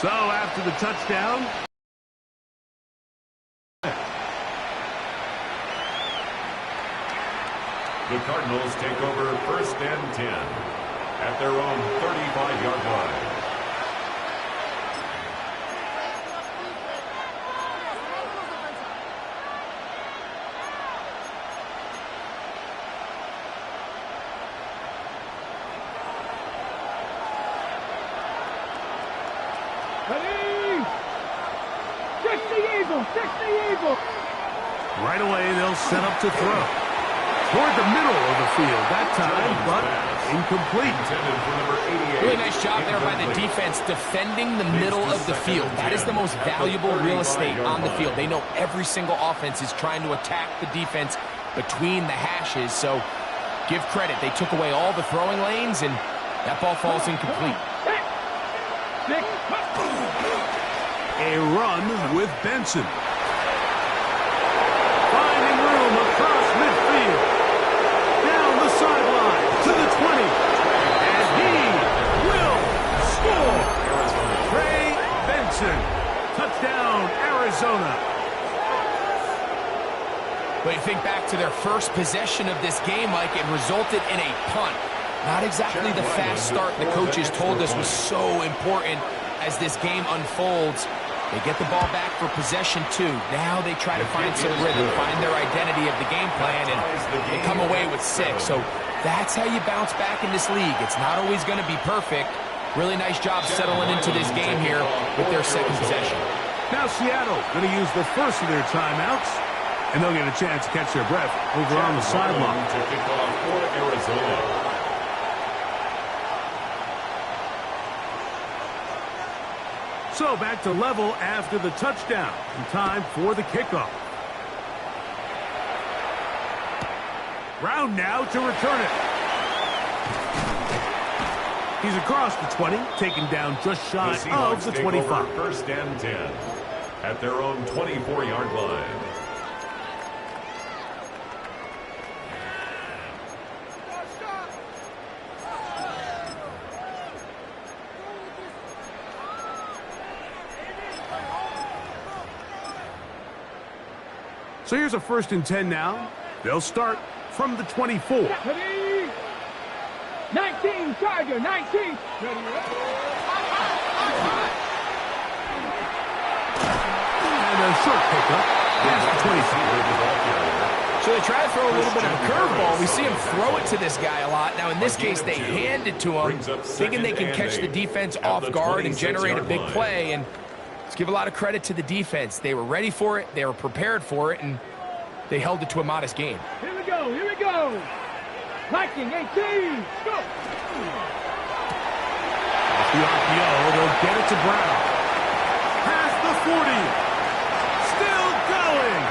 So after the touchdown, the Cardinals take over 1st and 10 at their own 35-yard line. right away they'll set up to throw. Toward the middle of the field that time, but incomplete. Really nice job there by the defense defending the middle of the field. That is the most valuable real estate on the field. They know every single offense is trying to attack the defense between the hashes, so give credit. They took away all the throwing lanes, and that ball falls incomplete. A run with Benson. Finding room across midfield. Down the sideline to the 20. And he will score. Trey Benson. Touchdown, Arizona. But you think back to their first possession of this game, Mike, it resulted in a punt. Not exactly the fast start the coaches told us was so important as this game unfolds. They get the ball back for possession 2. Now they try to find some rhythm, find their identity of the game plan, and they come away with 6. So that's how you bounce back in this league. It's not always going to be perfect. Really nice job settling into this game here with their second possession. Now Seattle going to use the first of their timeouts, and they'll get a chance to catch their breath over on the sideline. To kick off for Arizona. So back to level after the touchdown. And time for the kickoff. Brown now to return it. He's across the 20, taken down just shy of the 25. 1st and 10 at their own 24-yard line. So here's a 1st and 10 now. They'll start from the 24. 19, Tiger, 19. And a short pickup past the 25. So they try to throw a little bit of a curveball. We see him throw it to this guy a lot. Now, in this case, they hand it to him, thinking they can catch the defense off guard and generate a big play. And let's give a lot of credit to the defense. They were ready for it, they were prepared for it, and they held it to a modest game. Here we go, here we go. Viking, 18, go. Off the RPO, they'll get it to Brown. Past the 40. Still going.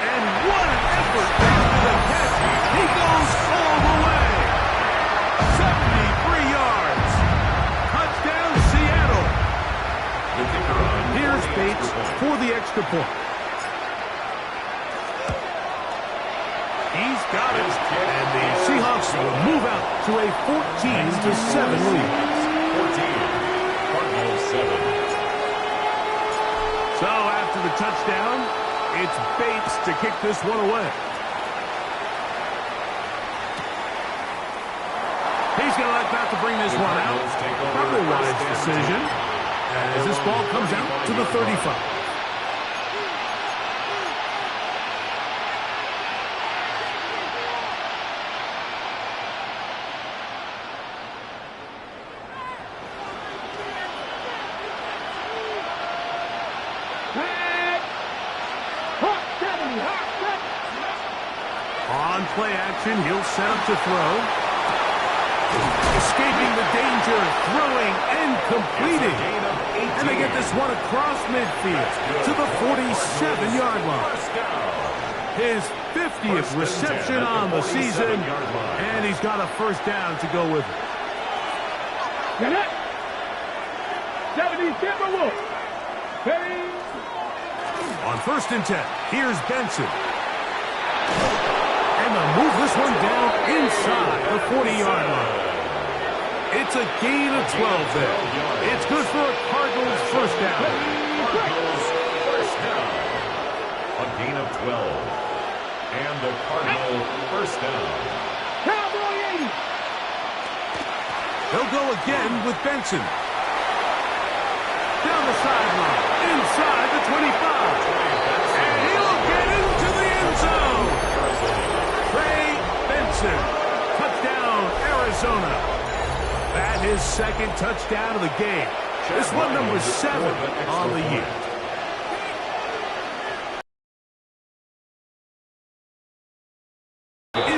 And what an effort after the catch. He goes all the way. 73 yards. Touchdown, Seattle. Here's Bates for the extra point. He's got it. And the Seahawks will move out to a 14-7 lead. 14, Cardinals 7. So after the touchdown, it's Bates to kick this one away. He's going to let that to bring this one out. Probably wise decision as this ball comes out to the 35. On play action, he'll set up to throw. Escaping the danger, throwing and completing. And they get this one across midfield to the 47-yard line. His 50th reception on the season, and he's got a 1st down to go with it. On 1st and 10, here's Benson. And they'll move this one down inside the 40-yard line. It's a gain of 12 there. It's good for a Cardinals first down. Cardinals first down. A gain of 12. And the Cardinal first down. Cowboy 80. They'll go again with Benson. Down the sideline, inside the 25. And he'll get into the end zone. Trey Benson. Touchdown, Arizona. That his second touchdown of the game. This one number 7 on the year.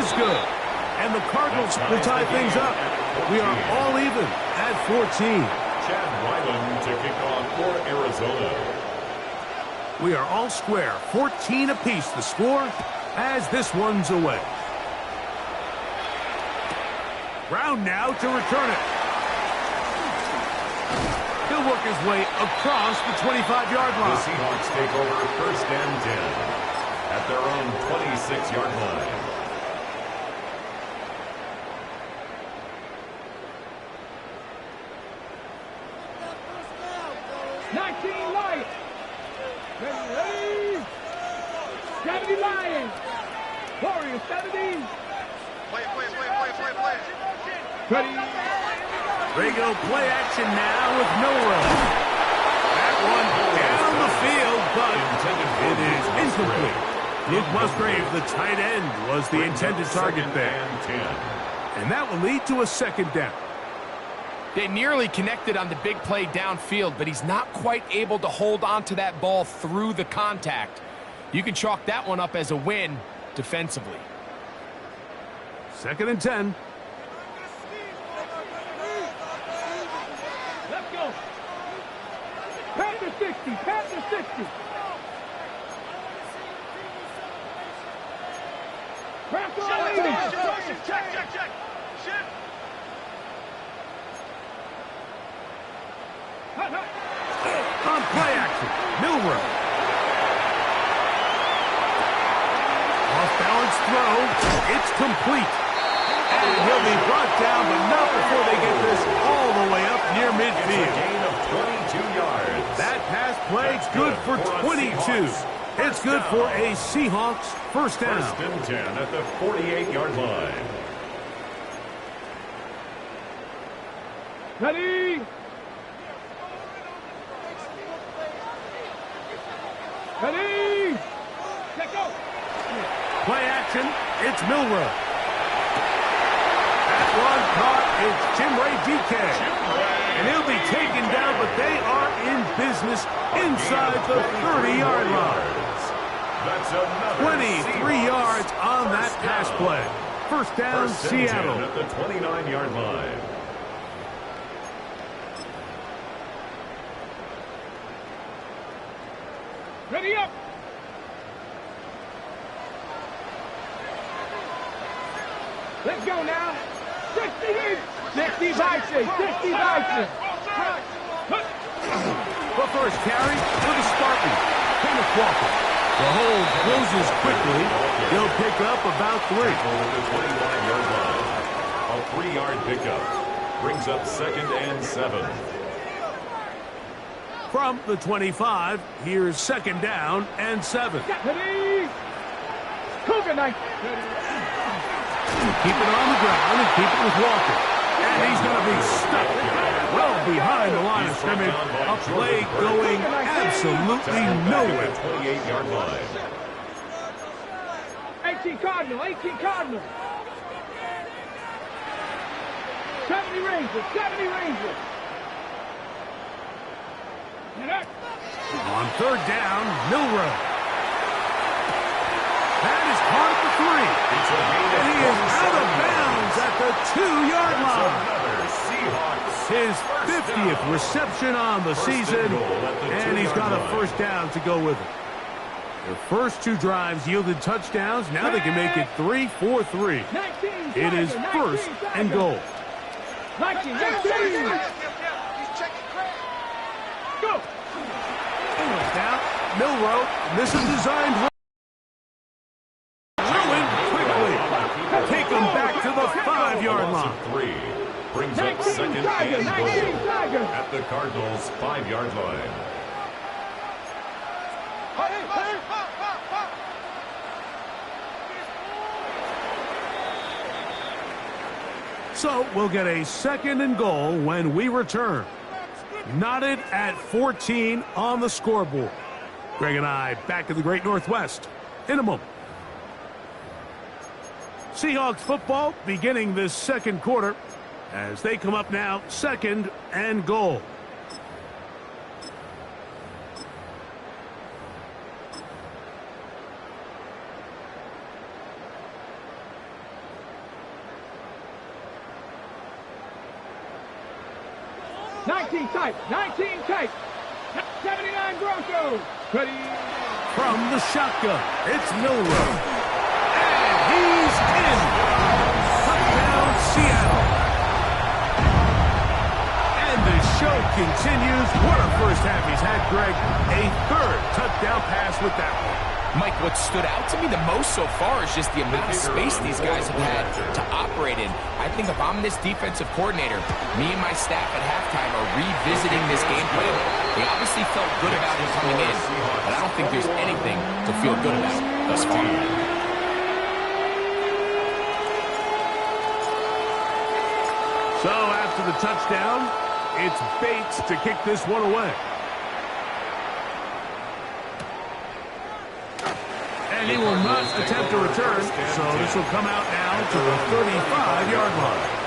Is good. And the Cardinals will tie things up. We are all even at 14. Chad Ryland to kick off for Arizona. We are all square. 14 apiece the score as this one's away. Brown now to return it. He'll work his way across the 25-yard line. The Seahawks take over first and 10 at their own 26-yard line. Lions. Ready? 70 Lions. Warriors 70. Play. Ready? Rego play action now with Milroe. That one down the field, but it is incomplete. Luke Musgrave, the tight end, was the intended target there. And that will lead to a second down. They nearly connected on the big play downfield, but he's not quite able to hold on to that ball through the contact. You can chalk that one up as a win defensively. Second and 10. Let's go. Panther 60. Panther 60. Check. Shit. On play action, Milroe. Off-balance throw. It's complete. And he'll be brought down, but not before they get this all the way up near midfield. It's a gain of 22 yards. That pass play good for 22. It's good for a Seahawks first down. First and 10 at the 48-yard line. Ready? Ready? Let go. Play action, it's Milroe. That one caught, it's Chimere Dike. And he'll be taken down, but they are in business inside the 30-yard line. That's another 23 yards on that pass play. First down, First and 10 Seattle. at the 29-yard line. Ready up. Let's go now. 60 deep. 60 Bison. 60 Bison. The first carry for the Spartans. Kenneth Walker. The hold closes quickly. He'll pick up about 3. Over the 25-yard line. A 3-yard pickup. Brings up second and 7. From the 25, here's second down and 7. Ready? Cougar Knight. Keep it on the ground and keep it with Walker. And he's going to be stuck well behind the line of scrimmage. A play going absolutely nowhere. 28-yard line. 18 Cardinal. 18 Cardinal. 70 Rangers. 70 Rangers. On third down, Milroe. That is caught at the 3. And he is out of bounds at the 2-yard line. His 50th reception on the season, and he's got a first down to go with it. Their first 2 drives yielded touchdowns. Now they can make it 3-4-3. It is first and goal. 19. Go. Now, Milroe, this is designed ruined quickly. Take him back to the 5-yard line. Brings up 19 second Tiger, and 19 goal Tiger. at the Cardinals' 5-yard line. So we'll get a second and goal when we return. Knotted at 14 on the scoreboard. Greg and I back in the Great Northwest in a moment. Seahawks football beginning this second quarter as they come up now, second and goal. Tight, 19 tight. 79 Broncos. Ready. From the shotgun, it's Milroe. And he's in. Touchdown, Seattle. And the show continues. What a first half he's had, Greg. A third touchdown pass with that one. Mike, what stood out to me the most so far is just the amount of space these guys have had to operate in. I think if I'm this defensive coordinator, me and my staff at halftime are revisiting this game plan. They obviously felt good about him coming in, but I don't think there's anything to feel good about thus far. So after the touchdown, it's Bates to kick this one away. And he will not attempt to return, so this will come out now to the 35-yard line.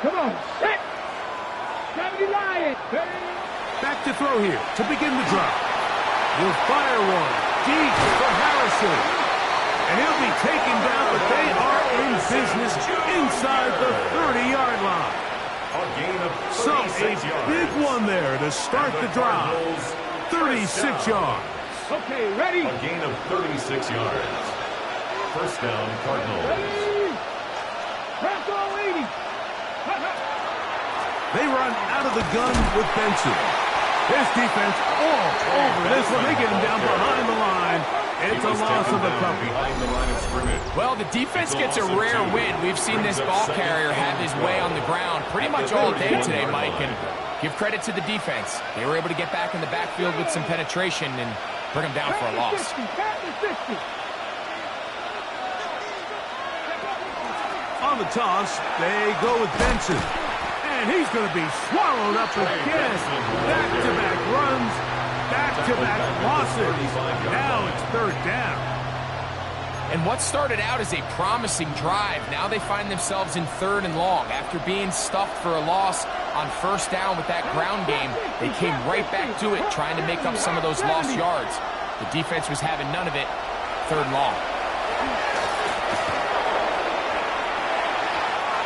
Come on, set! 70 Lions! Back to throw here to begin the drive. He'll fire one deep for Harrison. And he'll be taken down, but they are in business inside the 30-yard line. A gain of So a 36 yards. big one there to start the drive. 36 yards. Okay, ready? A gain of 36 yards. First down, Cardinals. Ready! Press all 80! They run out of the gun with Benson. This defense all over this one. They get him down behind the line. It's a loss of a couple. Behind the line of scrimmage. Well, the defense gets a rare win. We've seen this ball carrier have his way on the ground pretty much all day today, Mike, and give credit to the defense. They were able to get back in the backfield with some penetration and bring them down for a loss. 60. On the toss, they go with Benson. And he's going to be swallowed up again. Back-to-back runs, back-to-back losses. Now it's third down. And what started out as a promising drive, now they find themselves in third and long. After being stuffed for a loss on first down with that ground game, they came right back to it, trying to make up some of those lost yards. The defense was having none of it. Third and long.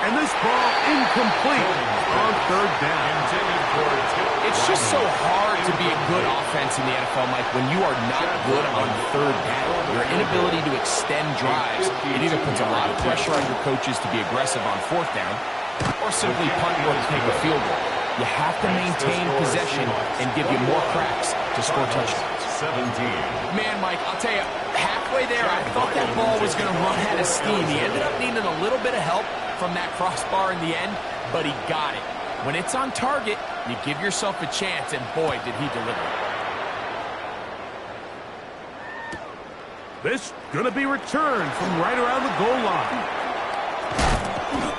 And this ball incomplete on third down. It's just so hard to be a good offense in the NFL, Mike, when you are not good on third down. Your inability to extend drives, it either puts a lot of pressure on your coaches to be aggressive on fourth down or simply punt or take a field goal. You have to maintain possession and give you more cracks to score touchdowns. 17. Man, Mike, I'll tell you, halfway there, I thought that ball was going to run out of steam. He ended up needing a little bit of help from that crossbar in the end, but he got it. When it's on target, you give yourself a chance, and boy, did he deliver. This going to be returned from right around the goal line.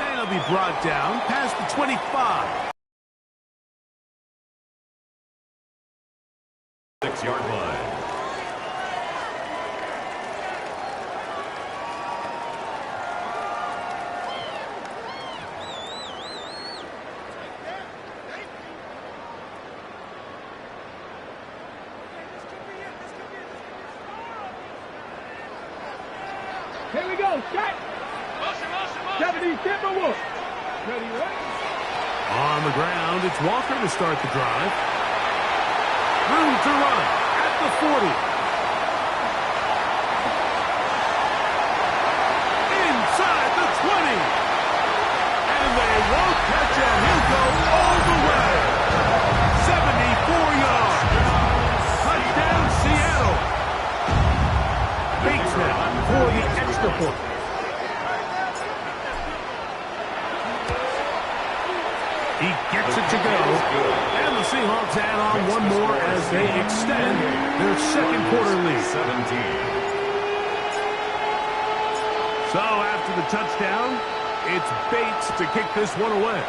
And it'll be brought down past the 25. 6-yard line. Here we go, shot! 70 Timberwolves! Ready? On the ground, it's Walker to start the drive. Room to run at the 40. Inside the 20. And they extra point. He gets it to go. And the Seahawks add on one more as they extend their second quarter lead. 17. So after the touchdown, it's Bates to kick this one away.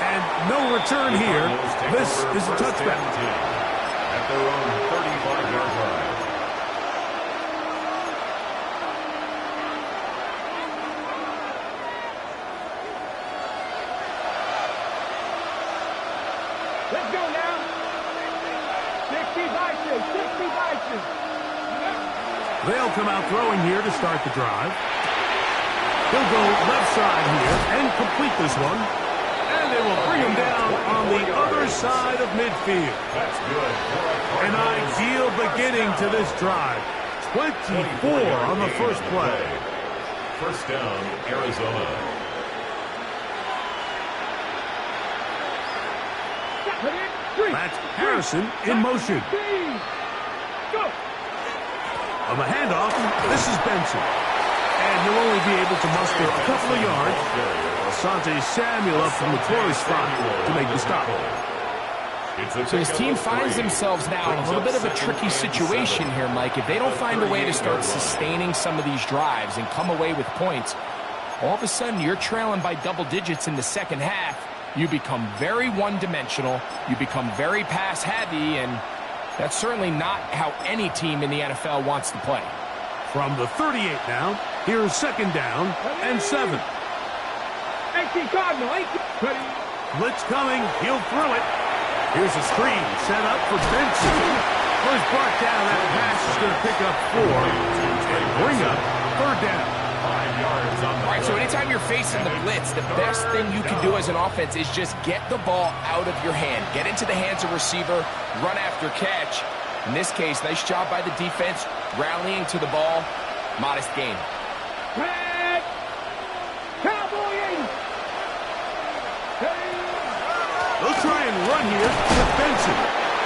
And no return here. This is a touchback. At their own 35-yard line. Let's go now. 60 Vikings, 60 Vikings. They'll come out throwing here to start the drive. He'll go left side here and complete this one. And they will bring him down on the other side of midfield. That's good. An ideal beginning to this drive. 24 on the first play. First down, Arizona. That's Harrison in motion. Go. On the handoff, this is Benson. And he'll only be able to muster a couple of yards. Asante Samuel up from the 20 spot to make the stop. So his team finds themselves now in a little bit of a tricky situation here, Mike. If they don't find a way to start sustaining some of these drives and come away with points, all of a sudden you're trailing by double digits in the second half. You become very one-dimensional. You become very pass-heavy, and that's certainly not how any team in the NFL wants to play. From the 38 now, here's second down and 7. 18 Cardinal, 18. Blitz coming, he'll throw it. Here's a screen set up for Benson. First brought down, that pass is going to pick up 4 and bring up third down. 5 yards on the All right, so anytime you're facing the blitz, the best thing you can do as an offense is just get the ball out of your hand. Get into the hands of receiver, run after catch. In this case, nice job by the defense, rallying to the ball. Modest gain. Red. Cowboy 80. They'll try and run here with Benson.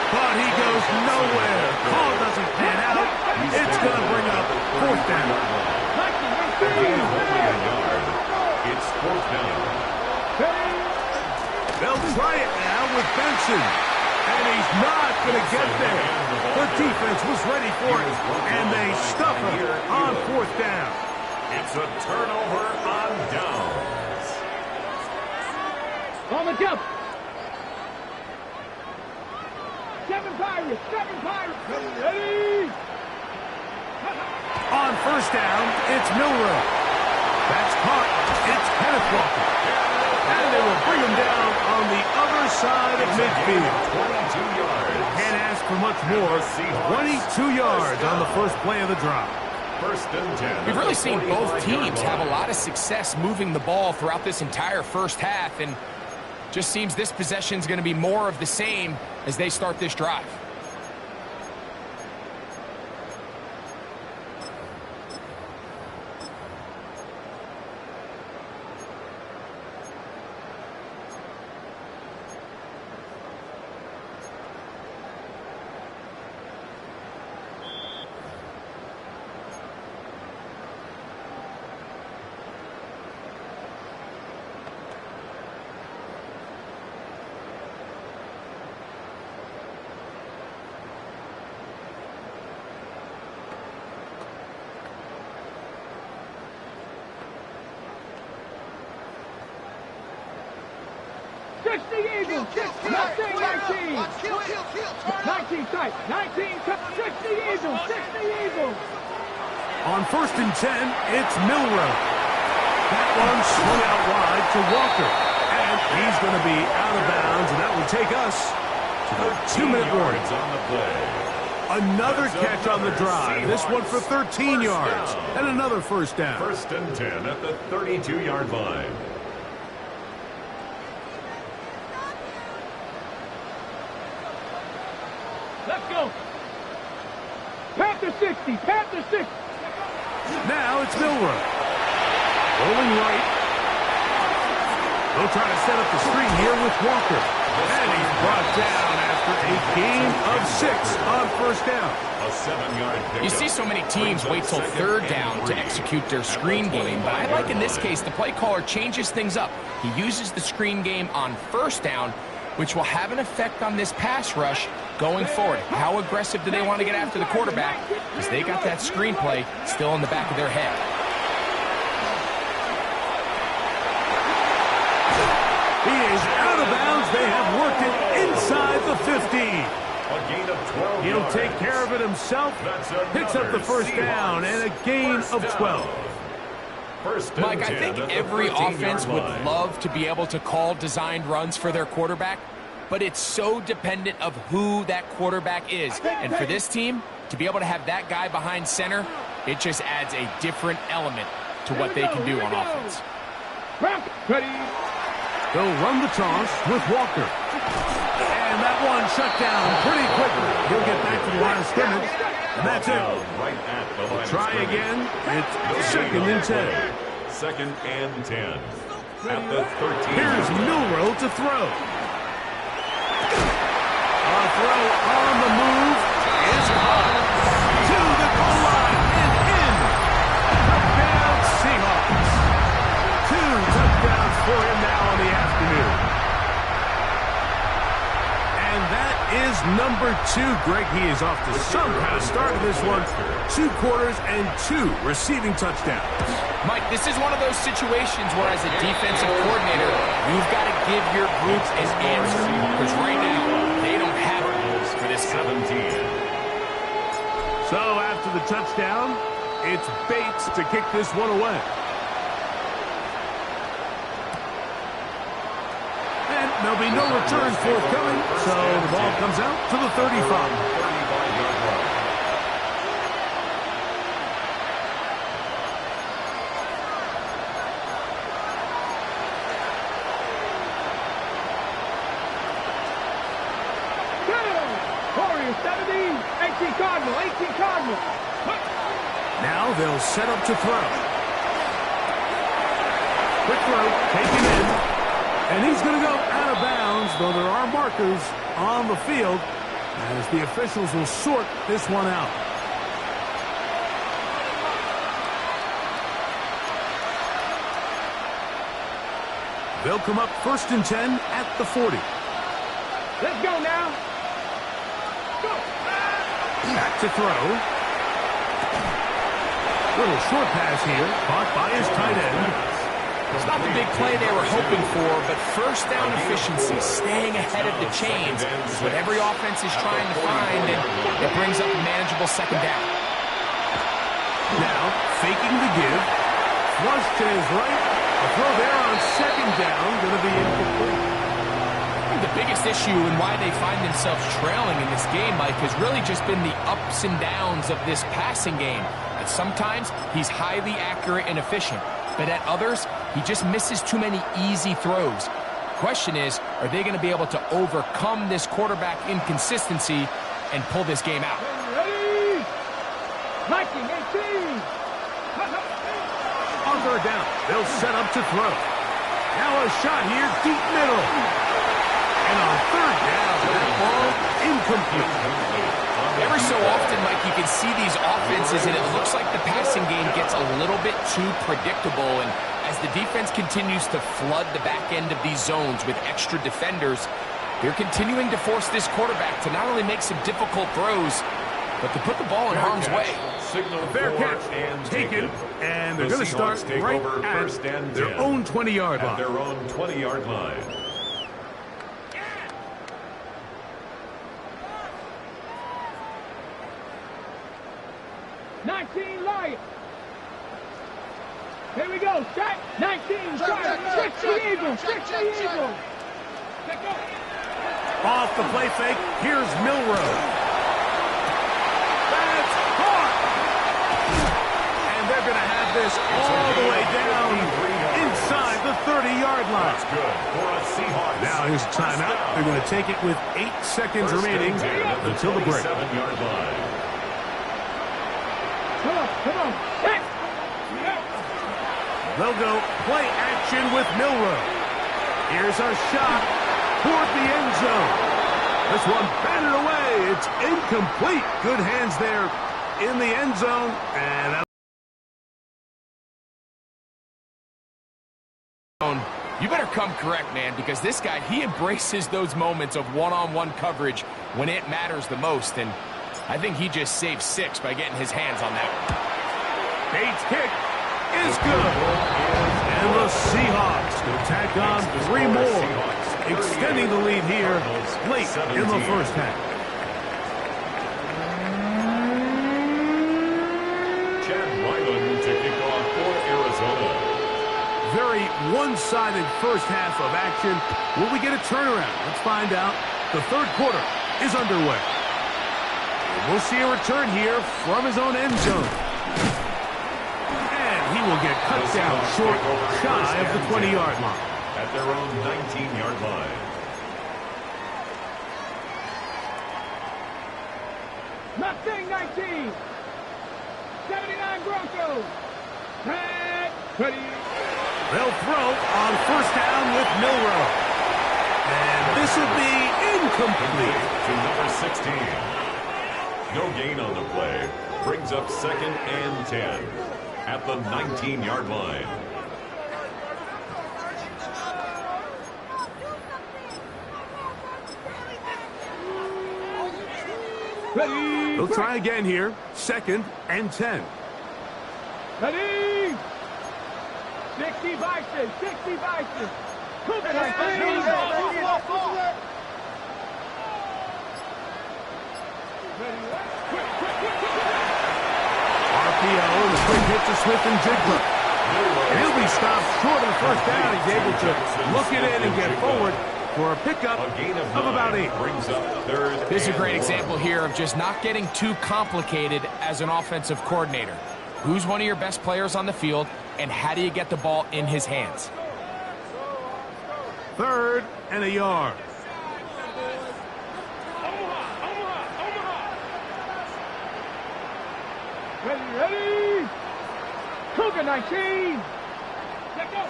But he goes nowhere. Call doesn't pan out. It's going to bring up fourth down. Gain of only a yard. It's fourth down. They'll try it now with Benson. And he's not going to get there. The defense was ready for it. And they stuff him on fourth down. It's a turnover on downs. On the jump. 7 Pirates, 7 Pirates. Ready. On first down, it's Milroe. That's caught. It's Kenneth Walker. And they will bring him down on the other side of midfield. 22 yards. Can't ask for much more. 22 yards on the first play of the drive. First and 10. We've really seen both teams have a lot of success moving the ball throughout this entire first half, and just seems this possession is going to be more of the same as they start this drive. The Eagles, 19. 19 tight, 19 tight, 60 Eagles, 60 Eagles. On first and 10, it's Milroe. That one swung out wide to Walker. And he's going to be out of bounds, and that will take us to the 2-minute warning. On the play. Another catch on the drive. This one for 13 yards. And another first down. First and 10 at the 32-yard line. Let's go. Panther 60, Panther 60. Now it's Milroe. Rolling right. They'll try to set up the screen here with Walker. And he's brought down after a gain of 6 on first down. A 7-yard pickup. You see so many teams wait till third down to execute their screen game, but I like in this case the play caller changes things up. He uses the screen game on first down, which will have an effect on this pass rush going forward. How aggressive do they want to get after the quarterback? Because they got that screen play still in the back of their head. He is out of bounds. They have worked it inside the 50. A gain of 12 He'll yards. take care of it himself. Picks up the first down and a gain of 12. First and Mike, I 10 think at the every 13-yard offense would line. love to be able to call designed runs for their quarterback, but it's so dependent of who that quarterback is. And for this team, to be able to have that guy behind center, it just adds a different element to what they can do on offense. Ready. They'll run the toss with Walker. And that one shut down pretty quickly. He'll get back to the line of scrimmage. And that's it. Right at the line of Try scrimmage. again. It's second and 10. Second and 10. At the 13. Here's Milroe to throw. A throw on the move is caught. To the goal line and in. Touchdown Seahawks. 2 touchdowns for him now on the afternoon. And that is number 2. Greg, he is off to some kind of start in this one. 2 quarters and 2 receiving touchdowns. Mike, this is one of those situations where as a defensive coordinator, you've got to give your group an answer. Because right now, they don't have it for this 17. So after the touchdown, it's Bates to kick this one away. And there'll be no return forthcoming, so the ball comes out to the 35. 35-yard line. Warriors 17, 18 Cardinal, 18 Cardinal. Now they'll set up to throw. Quick throw, taken in. And he's going to go out of bounds, though there are markers on the field as the officials will sort this one out. They'll come up first and 10 at the 40. Let's go now. Go. Back to throw. Little short pass here, caught by his tight end. It's not the big play they were hoping for, but first down efficiency, staying ahead of the chains, is what every offense is trying to find, and it brings up a manageable second down. Now, faking the give. Flush to his right. A throw there on second down, going to be incomplete. I think the biggest issue and why they find themselves trailing in this game, Mike, has really just been the ups and downs of this passing game. And sometimes he's highly accurate and efficient, but at others, he just misses too many easy throws. Question is, are they going to be able to overcome this quarterback inconsistency and pull this game out? Ready. 19, 18. On third down, they'll set up to throw. Now a shot here, deep middle. And on third down, that ball incomplete. Every so often, Mike, you can see these offenses, and it looks like the passing game gets a little bit too predictable. And as the defense continues to flood the back end of these zones with extra defenders, they're continuing to force this quarterback to not only make some difficult throws, but to put the ball in harm's way. Signal Fair for catch, and taken, and they're The going to start Seahawks take right over at first and their 10. own 20-yard At line. their own 20-yard line. Lions. Here we go. Shot. 19. Shot. Trick the Eagles. Trick the Eagles. Let's go. Off the play fake, here's Milroe. That's caught! And they're going to have this all the way down inside the 30-yard line. That's good for a Seahawks. Now here's a timeout. They're going to take it with 8 seconds remaining until the break. 7-yard line. Come on. Come on. Hey. They'll go play action with Milroe. Here's a shot toward the end zone. This one batted away. It's incomplete. Good hands there in the end zone. And that you better come correct, man, because this guy, he embraces those moments of one-on-one coverage when it matters the most, and I think he just saved 6 by getting his hands on that one. Bates' kick is good. And the Seahawks will tack on 3 more, extending the lead here late in the first half. Chad Ryland to kick off for Arizona. Very one-sided first half of action. Will we get a turnaround? Let's find out. The third quarter is underway. And we'll see a return here from his own end zone. And he will get cut down short, shy of the 20-yard line. At their own 19-yard line. Mustang 19. 79 Broncos. Ready. They'll throw on first down with Milroe. And this will be incomplete. To number 16. No gain on the play. Brings up 2nd and 10 at the 19-yard line. Ready. They'll try again here. 2nd and 10. Ready. 60 Bison. 60 Bison. Cougar 19. RPO, and the quick hit to Smith and Jigba. And he'll be stopped short of first down. He's able to look it in and get forward for a pickup A gain of about 8. brings up 3rd. This is a great example here of just not getting too complicated as an offensive coordinator. Who's one of your best players on the field, and how do you get the ball in his hands? 3rd and a yard. Ready. Cougar 19. Let go.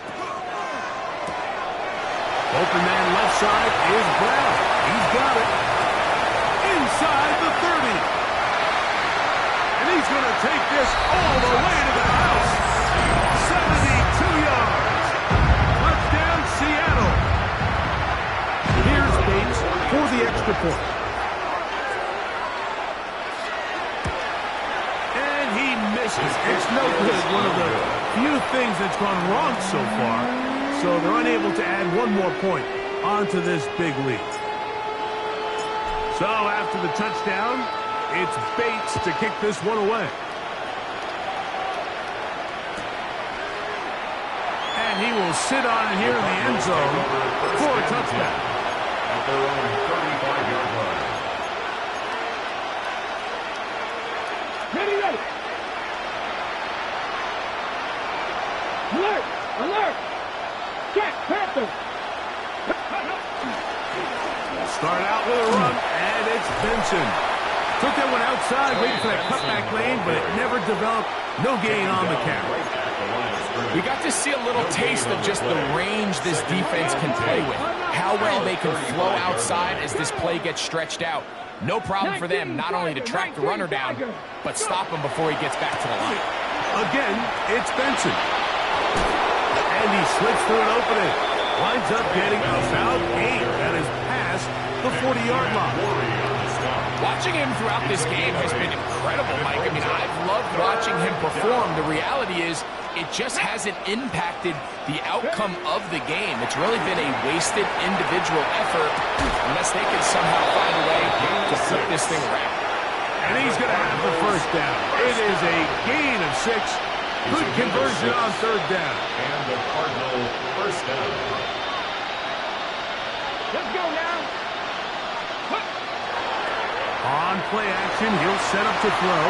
Open man left side is Brown. He's got it. Inside the 30. And he's going to take this all the way to the house. 72 yards. Touchdown, Seattle. Here's Bates for the extra point. And he misses. It's no good. One of the few things that's gone wrong so far. So they're unable to add one more point onto this big lead. So after the touchdown, it's Bates to kick this one away. And he will sit on it here in the end zone for a touchdown. At their own 35-yard line. Ready. Alert. Alert. Jack Panther. Start out with a run, and it's Benson. Took that one outside, waiting for that cutback lane, but it never developed. No gain on the carry. We got to see a little taste of just the range this defense can play with. How well they can flow outside as this play gets stretched out. No problem for them not only to track the runner down, but stop him before he gets back to the line. Again, it's Benson. And he slips through an opening. Winds up getting about 8. That is past the 40-yard line. Watching him throughout this game has been incredible, Mike. I mean, I've loved watching him perform. The reality is it just hasn't impacted the outcome of the game. It's really been a wasted individual effort unless they can somehow find a way to flip this thing around. And he's going to have the first down. It is a gain of 6. Good conversion on third down. And the Cardinal first down. Let's go now. On play action, he'll set up to throw.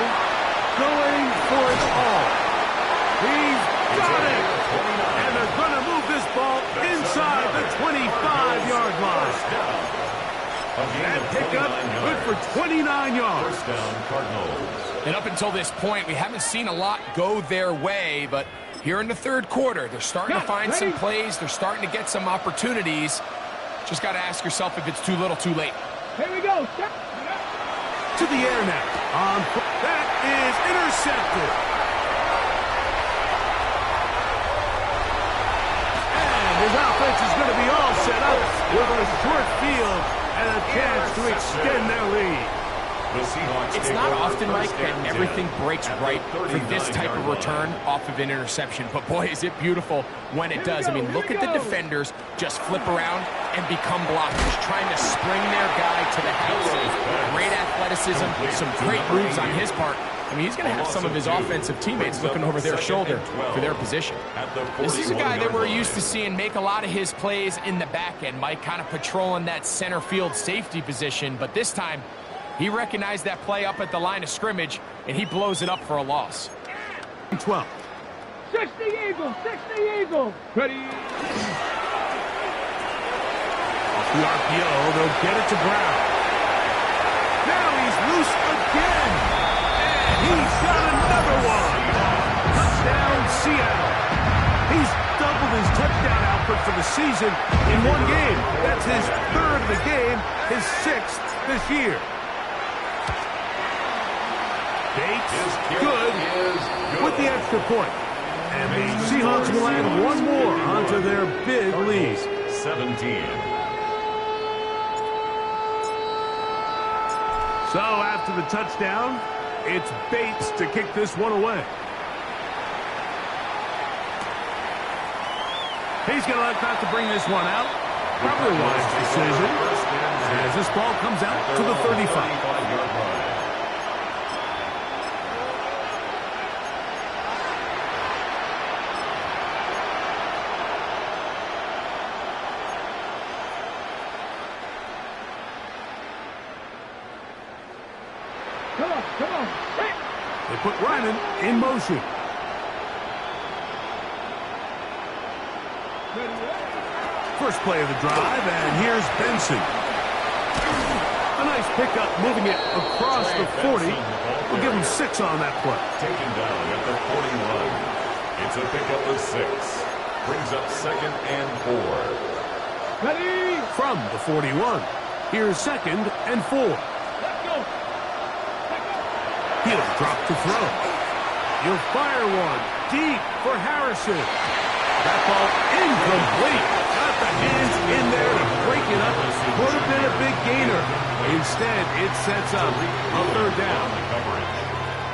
Going for it all. He's got it. And they're going to move this ball inside the 25-yard line. That pickup good for 29 yards. First down, Cardinals. And up until this point, we haven't seen a lot go their way, but here in the third quarter, they're starting to find some plays. They're starting to get some opportunities. Just got to ask yourself if it's too little, too late. Here we go. To the air now. That is intercepted. And his offense is going to be all set up with a short field and a chance to extend their lead. It's not often, Mike, that everything breaks right for this type of return off of an interception. But, boy, is it beautiful when it does. I mean, look at the defenders just flip around and become blockers, trying to spring their guy to the house. Great athleticism, some great moves on his part. I mean, he's going to have some of his offensive teammates looking over their shoulder for their position. This is a guy that we're used to seeing make a lot of his plays in the back end, Mike, kind of patrolling that center field safety position. But this time, he recognized that play up at the line of scrimmage, and he blows it up for a loss. 12. 60 Eagles, 60 Eagles. Ready. Off the RPO, they'll get it to Brown. Now he's loose again. And he's got another one. Touchdown, Seattle. He's doubled his touchdown output for the season in one game. That's his third of the game, his sixth this year. Bates, good with the extra point. And the Seahawks will add one more onto their big lead. 17. So after the touchdown, it's Bates to kick this one away. He's going to elect not to bring this one out. Probably a wise decision as this ball comes out to the 35. Come on. Hey. They put Ryman in motion. First play of the drive, and here's Benson. A nice pickup, moving it across the 40. We'll give him 6 on that play. Taken down at the 41. It's a pickup of 6. Brings up 2nd and 4. Ready. From the 41, here's 2nd and 4. Let's go. He'll drop to throw. He'll fire one deep for Harrison. That ball incomplete. Got the hands in there to break it up. Would have been a big gainer. Instead, it sets up a 3rd down.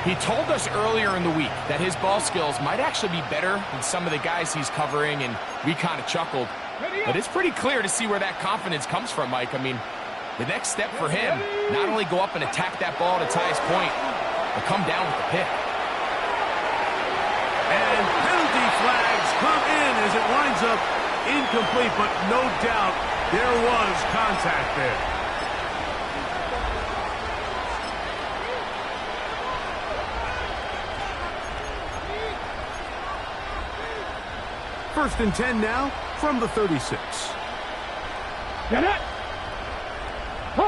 He told us earlier in the week that his ball skills might actually be better than some of the guys he's covering, and we kind of chuckled. But it's pretty clear to see where that confidence comes from, Mike. I mean, the next step for him, not only go up and attack that ball to tie his point, but come down with the pick. And penalty flags come in as it winds up incomplete, but no doubt there was contact there. First and 10 now from the 36. Get it. Go.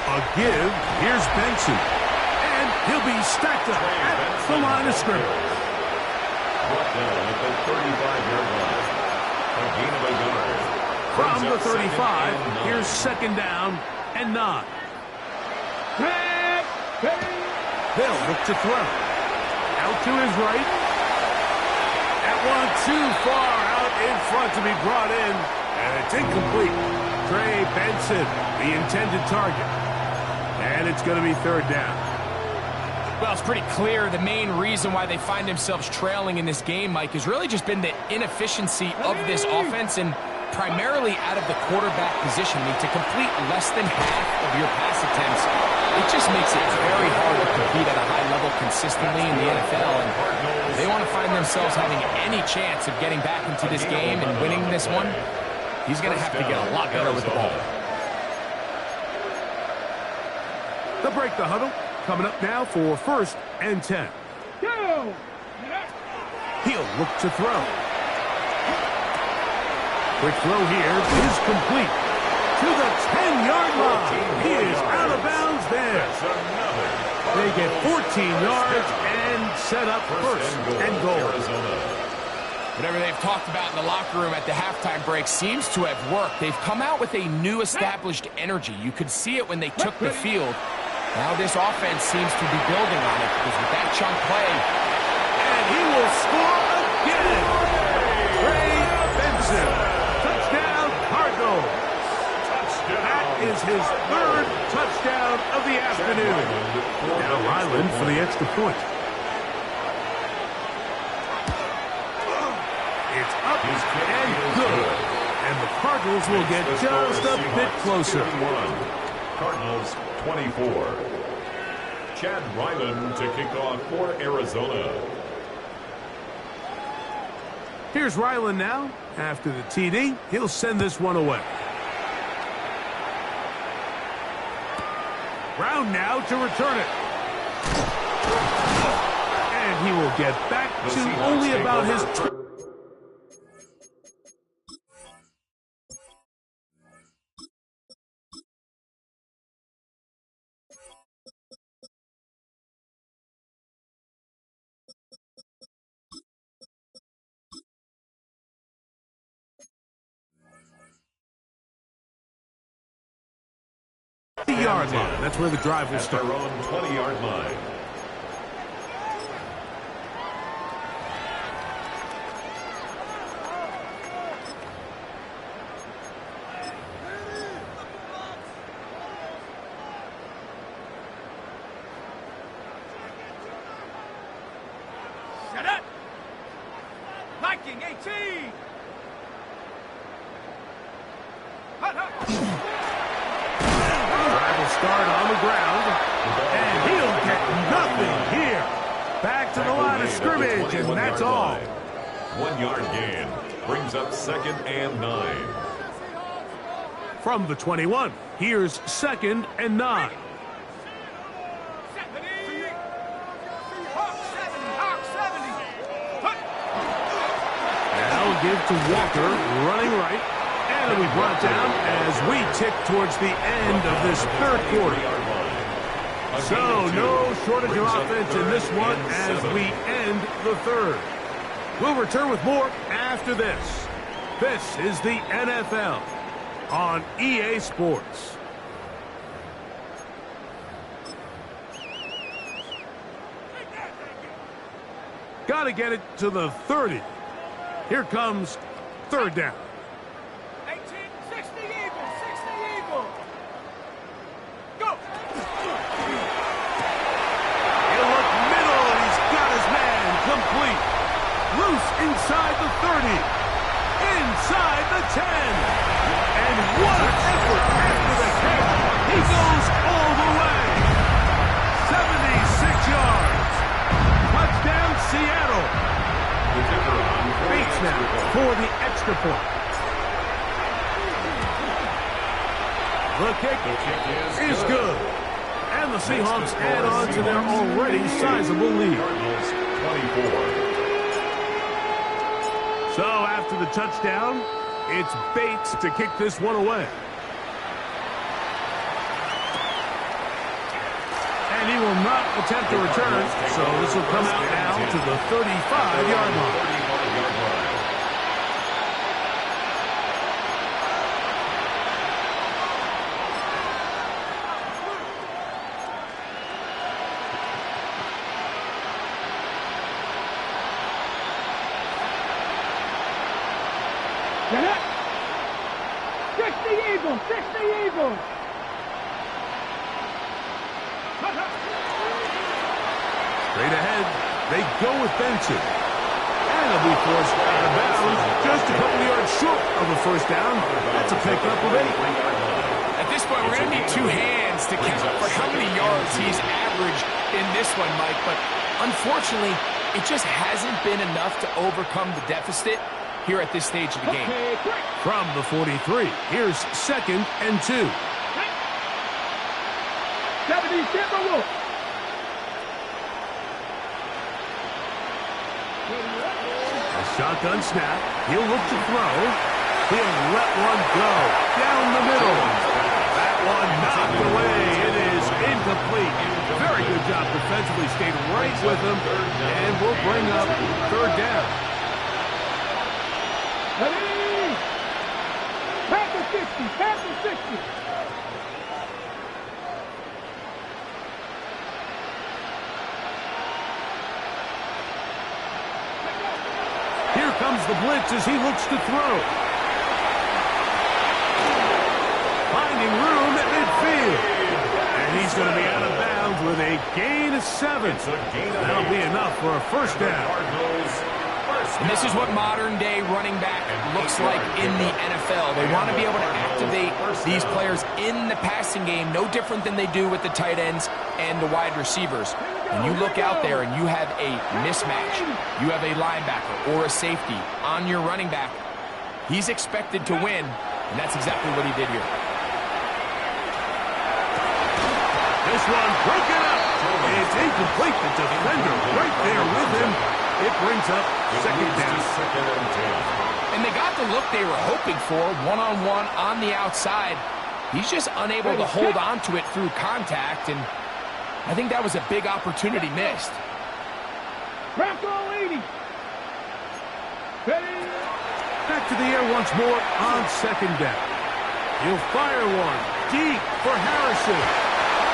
A give. Here's Benson. And he'll be stacked up at the line of scrimmage. Brought down at the 35-yard line. A gain of a yard. From Brings the up 35, here's 2nd down and 9. They'll look to throw. Out to his right. That one too far out in front to be brought in. And it's incomplete. Trey Benson, the intended target. And it's going to be 3rd down. Well, it's pretty clear the main reason why they find themselves trailing in this game, Mike, has really just been the inefficiency of this offense and primarily out of the quarterback position. I mean, to complete less than half of your pass attempts, it just makes it very hard to compete at a high level consistently in the NFL. And if they want to find themselves having any chance of getting back into this game and winning this one, he's going to have to get a lot better with the ball. They'll break the huddle. Coming up now for 1st and 10. Go. He'll look to throw. Quick throw here is complete. To the 10-yard line. He is out of bounds there. They get 14 yards and set up 1st and goal. Whatever they've talked about in the locker room at the halftime break seems to have worked. They've come out with a new established energy. You could see it when they took the field. Now this offense seems to be building on it because with that chunk play. And he will score again. Trey Benson. Touchdown, Cardinals. That is his third touchdown of the afternoon. Now Ryland for the extra point. It's up and good. And the Cardinals will get just a bit closer. Cardinals 24. Chad Ryland to kick off for Arizona. Here's Ryland now. After the TD, he'll send this one away. Brown now to return it. And he will get back to only about his... yard line. That's where the drive will start. At their own 20-yard line. Set up. Viking 18. Hut, hut. Start on the ground, and he'll get nothing here. Back to the line of scrimmage, and that's all. 1 yard gain brings up 2nd and 9. From the 21, here's 2nd and 9. Now give to Walker, running right. And it'll be brought down as we tick towards the end of this third quarter. So no shortage of offense in this one as we end the third. We'll return with more after this. This is the NFL on EA Sports. Got to get it to the 30. Here comes third down. Loose inside the 30, inside the 10, and what an effort after the catch. He goes all the way. 76 yards. Touchdown, Seattle. Bates now for the extra point. The kick is good. And the Seahawks add on to their already sizable lead. 24. So after the touchdown, it's Bates to kick this one away. And he will not attempt to return, so this will come out now to the 35-yard line. Straight ahead, they go with Benson. And he'll be forced out of bounds, just a couple yards short of a first down. That's a pickup of 8. At this point, we're going to need 2 hands to count for how many yards he's averaged in this one, Mike. But unfortunately, it just hasn't been enough to overcome the deficit here at this stage of the game. From the 43, here's 2nd and 2. 70, shotgun snap. He'll look to throw. He'll let one go down the middle. That one knocked away. It is incomplete. Very good job defensively. Stayed right with him. And we'll bring up third down. Here comes the blitz as he looks to throw. Finding room at midfield. And he's going to be out of bounds with a gain of 7. That'll be enough for a first down. And this is what modern-day running back looks like in the NFL. They want to be able to activate these players in the passing game, no different than they do with the tight ends and the wide receivers. When you look out there and you have a mismatch, you have a linebacker or a safety on your running back, he's expected to win, and that's exactly what he did here. This one broken up. It's incomplete. The defender right there with him. It brings up second down. And they got the look they were hoping for, one-on-one on the outside. He's just unable to hold on to it through contact, and I think that was a big opportunity missed. Wrap all 80. Ready? Back to the air once more on second down. He'll fire one deep for Harrison.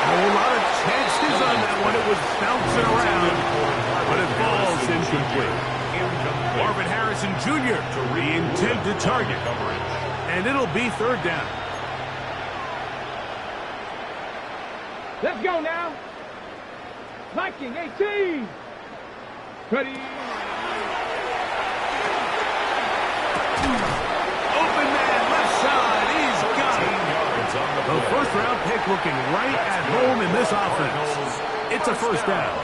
A whole lot of chances on that one. It was bouncing around, but it falls incomplete. Marvin Harrison Jr., the intended target. And it'll be third down. Let's go now. Viking 18. Ready? Open man, left side. He's got it. The first-round pick looking right at home in this offense. It's a first down.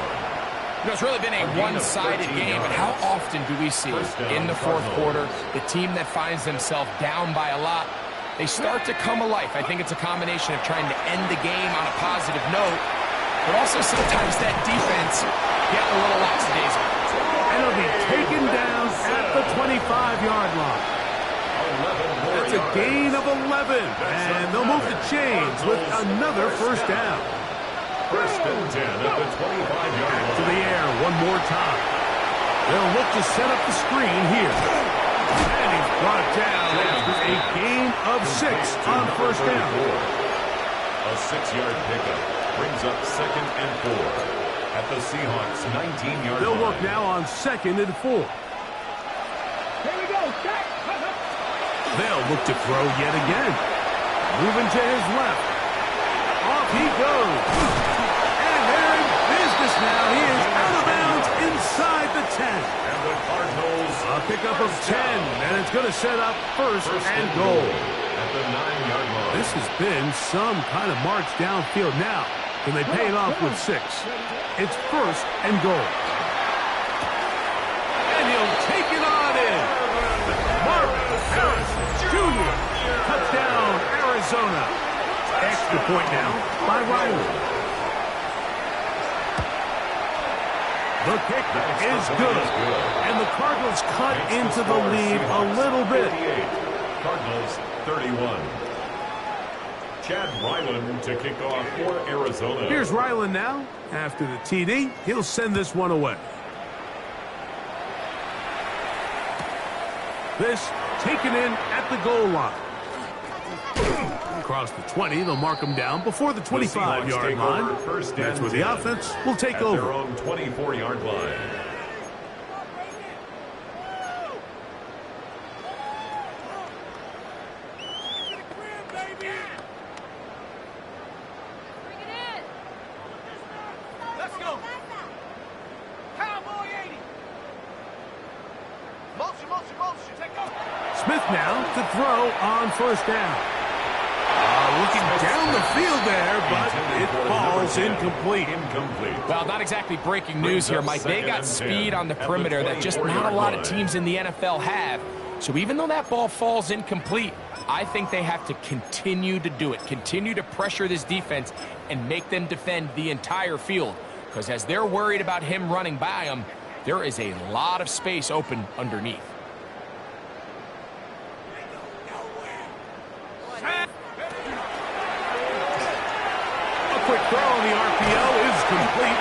You know, it's really been a one-sided game, but how often do we see in the fourth quarter the team that finds themselves down by a lot, they start to come alive? I think it's a combination of trying to end the game on a positive note, but also sometimes that defense getting a little lackadaisical. And it'll be taken down at the 25-yard line. That's a gain of 11, and they'll move the chains with another first down. First and 10 at the 25-yard line. To the air one more time. They'll look to set up the screen here. And he's brought down after a gain of 6 on first down. A 6-yard pickup brings up second and 4 at the Seahawks' 19-yard line. They'll work now on second and 4. Here we go. Check. They'll look to throw yet again. Moving to his left. Off he goes. And they're in business now. He is out of bounds inside the 10. And the Cardinals A pickup of 10, and it's going to set up first and goal. at the 9-yard line. This has been some kind of march downfield now. Can they pay it off with 6? It's first and goal. And he'll take it on in. Marvin Harrison Jr. Touchdown, Arizona. Extra point now by Riley. The kick is good. And the Cardinals cut into the lead a little bit. Cardinals 31. Chad Ryland to kick off for Arizona. Here's Ryland now. After the TD, he'll send this one away. This taken in at the goal line. Across the 20, they'll mark him down before the 25-yard line. That's where the offense will take over. Their own 24-yard line. Let's go. Cowboy 80. Motion, motion, motion. Take over. Smith now to throw on first down. Looking down the field there, but it falls incomplete. Well, not exactly breaking news here, Mike. They got speed on the perimeter that just not a lot of teams in the NFL have. So even though that ball falls incomplete, I think they have to continue to do it, continue to pressure this defense and make them defend the entire field. Because as they're worried about him running by them, there is a lot of space open underneath. Quick throw on the RPO is complete.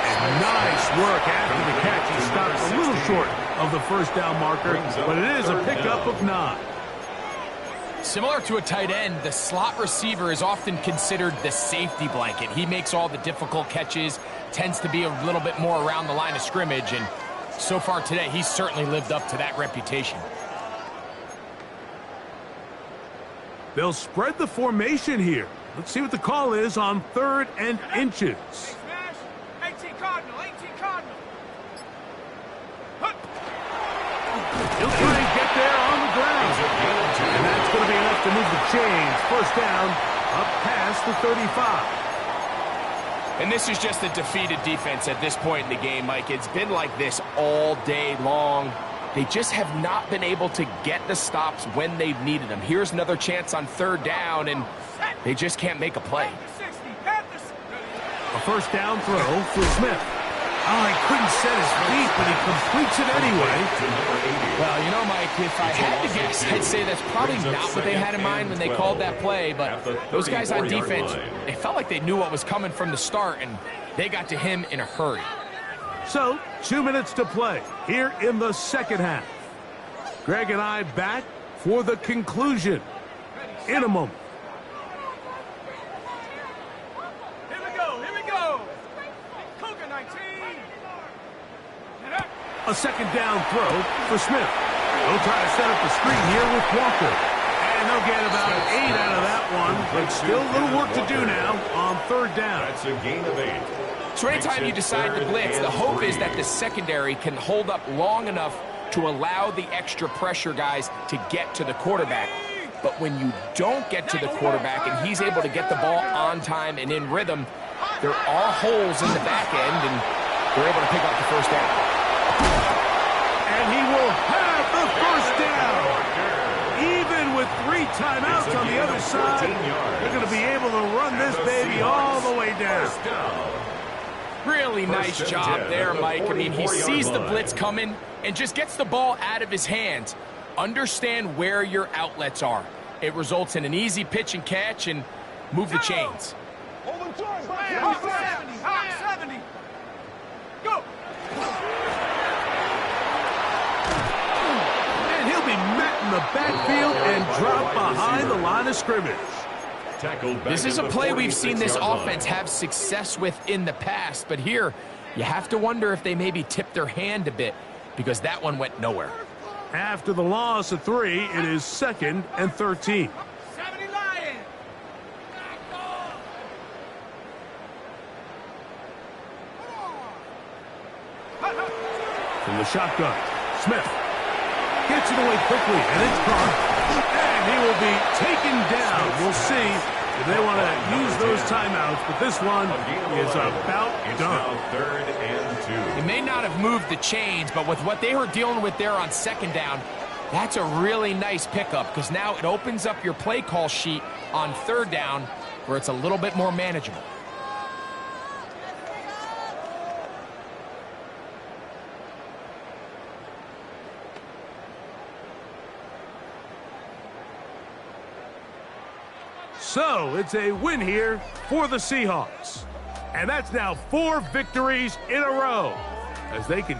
And nice work after the catch. He stops a little short of the first down marker, but it is a pickup of 9. Similar to a tight end, the slot receiver is often considered the safety blanket. He makes all the difficult catches, tends to be a little bit more around the line of scrimmage, and So far today, he's certainly lived up to that reputation. They'll spread the formation here. Let's see what the call is on 3rd and inches. Smash. 18 Cardinal. 18 Cardinal. He'll try and get there on the ground. And that's going to be enough to move the chains. First down, up past the 35. And this is just a defeated defense at this point in the game, Mike. It's been like this all day long. They just have not been able to get the stops when they've needed them. Here's another chance on 3rd down, and they just can't make a play. A first down throw for Smith. Oh, he couldn't set his feet, but he completes it anyway. Well, you know, Mike, if I had to guess, I'd say that's probably not what they had in mind when they called that play, but those guys on defense, it felt like they knew what was coming from the start, and they got to him in a hurry. So, 2 minutes to play here in the second half. Greg and I back for the conclusion in a moment. Here we go. Cougar 19. A second down throw for Smith. They'll try to set up the screen here with Walker. And they'll get about 8 out of that one, but still a little work to do now on 3rd down. That's a gain of 8. So anytime you decide to blitz, the hope is that the secondary can hold up long enough to allow the extra pressure guys to get to the quarterback. But when you don't get to the quarterback and he's able to get the ball on time and in rhythm, there are holes in the back end, and they're able to pick up the first down. And he will have the first down. Even with 3 timeouts on the other side, they're going to be able to run this baby all the way down. Really nice job there, Mike. I mean, he sees the blitz coming and just gets the ball out of his hands. Understand where your outlets are. It results in an easy pitch and catch and move the chains. Hot 70. Go. And he'll be met in the backfield and dropped behind the line of scrimmage. This is a play we've seen this offense have success with in the past, but here you have to wonder if they maybe tipped their hand a bit because that one went nowhere. After the loss of 3, it is 2nd and 13. 70 Lions. From the shotgun, Smith gets it away quickly, and it's caught. And he will be taken down. We'll see if they want to use those timeouts, but this one is about done. 3rd and 2. They may not have moved the chains, but with what they were dealing with there on 2nd down, that's a really nice pickup because now it opens up your play call sheet on 3rd down where it's a little bit more manageable. So it's a win here for the Seahawks. And that's now 4 victories in a row as they continue.